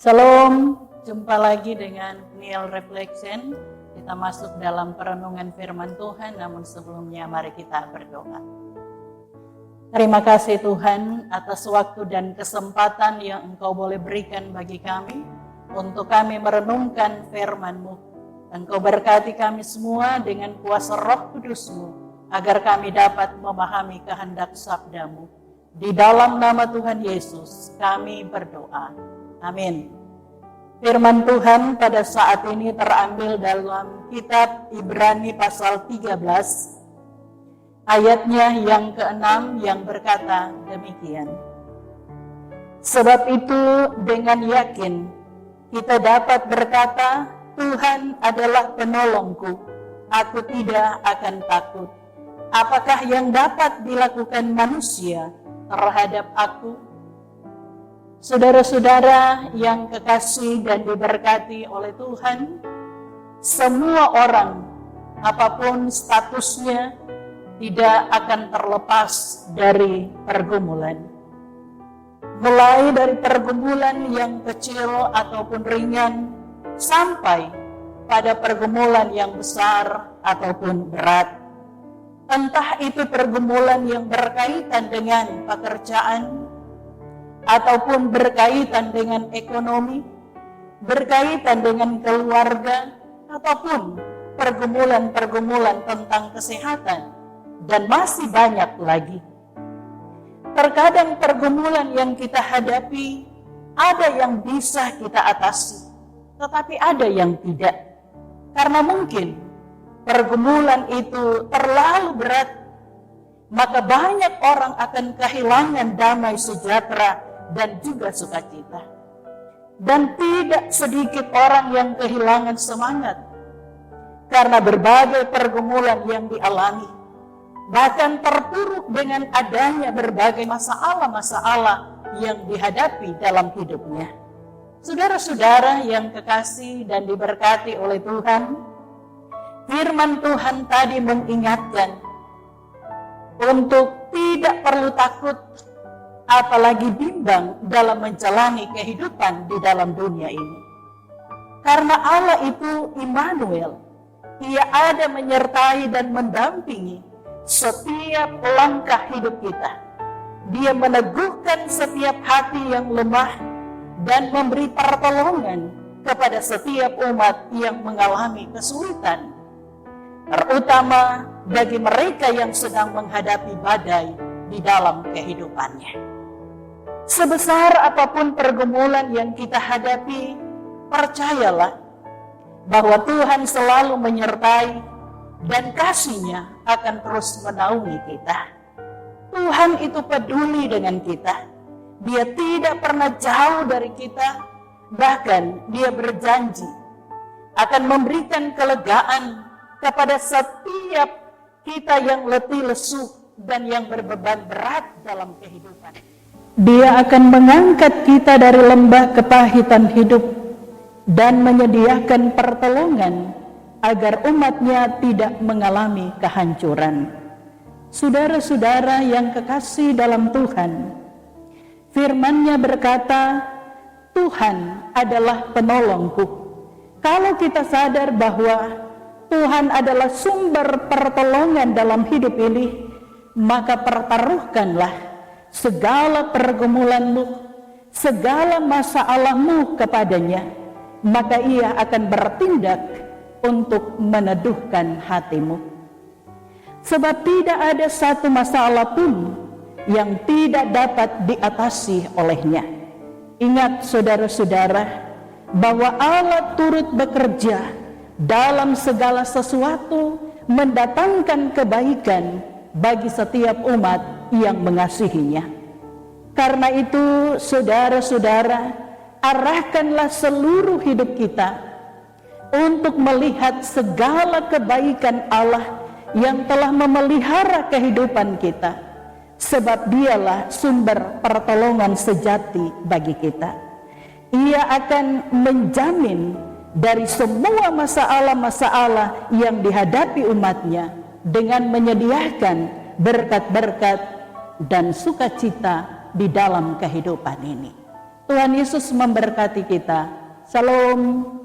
Shalom, jumpa lagi dengan Neil Reflection. Kita masuk dalam perenungan firman Tuhan, namun sebelumnya mari kita berdoa. Terima kasih Tuhan atas waktu dan kesempatan yang Engkau boleh berikan bagi kami untuk kami merenungkan firman-Mu. Engkau berkati kami semua dengan kuasa Roh Kudus-Mu agar kami dapat memahami kehendak sabda-Mu. Di dalam nama Tuhan Yesus kami berdoa. Amin. Firman Tuhan pada saat ini terambil dalam kitab Ibrani pasal 13, ayatnya yang ke-6 yang berkata demikian. Sebab itu dengan yakin kita dapat berkata, Tuhan adalah penolongku, aku tidak akan takut. Apakah yang dapat dilakukan manusia terhadap aku? Saudara-saudara yang kekasih dan diberkati oleh Tuhan, semua orang, apapun statusnya, tidak akan terlepas dari pergumulan. Mulai dari pergumulan yang kecil ataupun ringan, sampai pada pergumulan yang besar ataupun berat. Entah itu pergumulan yang berkaitan dengan pekerjaan, ataupun berkaitan dengan ekonomi, berkaitan dengan keluarga, ataupun pergumulan-pergumulan tentang kesehatan, dan masih banyak lagi. Terkadang pergumulan yang kita hadapi, ada yang bisa kita atasi, tetapi ada yang tidak. Karena mungkin pergumulan itu terlalu berat, maka banyak orang akan kehilangan damai sejahtera dan juga sukacita. Dan tidak sedikit orang yang kehilangan semangat karena berbagai pergumulan yang dialami. Bahkan terpuruk dengan adanya berbagai masalah-masalah yang dihadapi dalam hidupnya. Saudara-saudara yang kekasih dan diberkati oleh Tuhan, firman Tuhan tadi mengingatkan untuk tidak perlu takut, apalagi bimbang dalam menjalani kehidupan di dalam dunia ini. Karena Allah itu Immanuel, Ia ada menyertai dan mendampingi setiap langkah hidup kita. Dia meneguhkan setiap hati yang lemah dan memberi pertolongan kepada setiap umat yang mengalami kesulitan, terutama bagi mereka yang sedang menghadapi badai di dalam kehidupannya. Sebesar apapun pergumulan yang kita hadapi, percayalah bahwa Tuhan selalu menyertai dan kasih-Nya akan terus menaungi kita. Tuhan itu peduli dengan kita. Dia tidak pernah jauh dari kita, bahkan Dia berjanji akan memberikan kelegaan kepada setiap kita yang letih lesu dan yang berbeban berat dalam kehidupan. Dia akan mengangkat kita dari lembah kepahitan hidup dan menyediakan pertolongan agar umatnya tidak mengalami kehancuran. Saudara-saudara yang kekasih dalam Tuhan, firman-Nya berkata, Tuhan adalah penolongku. Kalau kita sadar bahwa Tuhan adalah sumber pertolongan dalam hidup ini, maka pertaruhkanlah segala pergumulanmu, segala masalahmu kepadanya, maka Ia akan bertindak untuk meneduhkan hatimu. Sebab tidak ada satu masalah pun yang tidak dapat diatasi olehnya. Ingat saudara-saudara, bahwa Allah turut bekerja dalam segala sesuatu mendatangkan kebaikan bagi setiap umat yang mengasihinya. Karena itu saudara-saudara, arahkanlah seluruh hidup kita untuk melihat segala kebaikan Allah yang telah memelihara kehidupan kita, sebab Dialah sumber pertolongan sejati bagi kita. Ia akan menjamin dari semua masalah-masalah yang dihadapi umatnya dengan menyediakan berkat-berkat dan sukacita di dalam kehidupan ini. Tuhan Yesus memberkati kita. Shalom.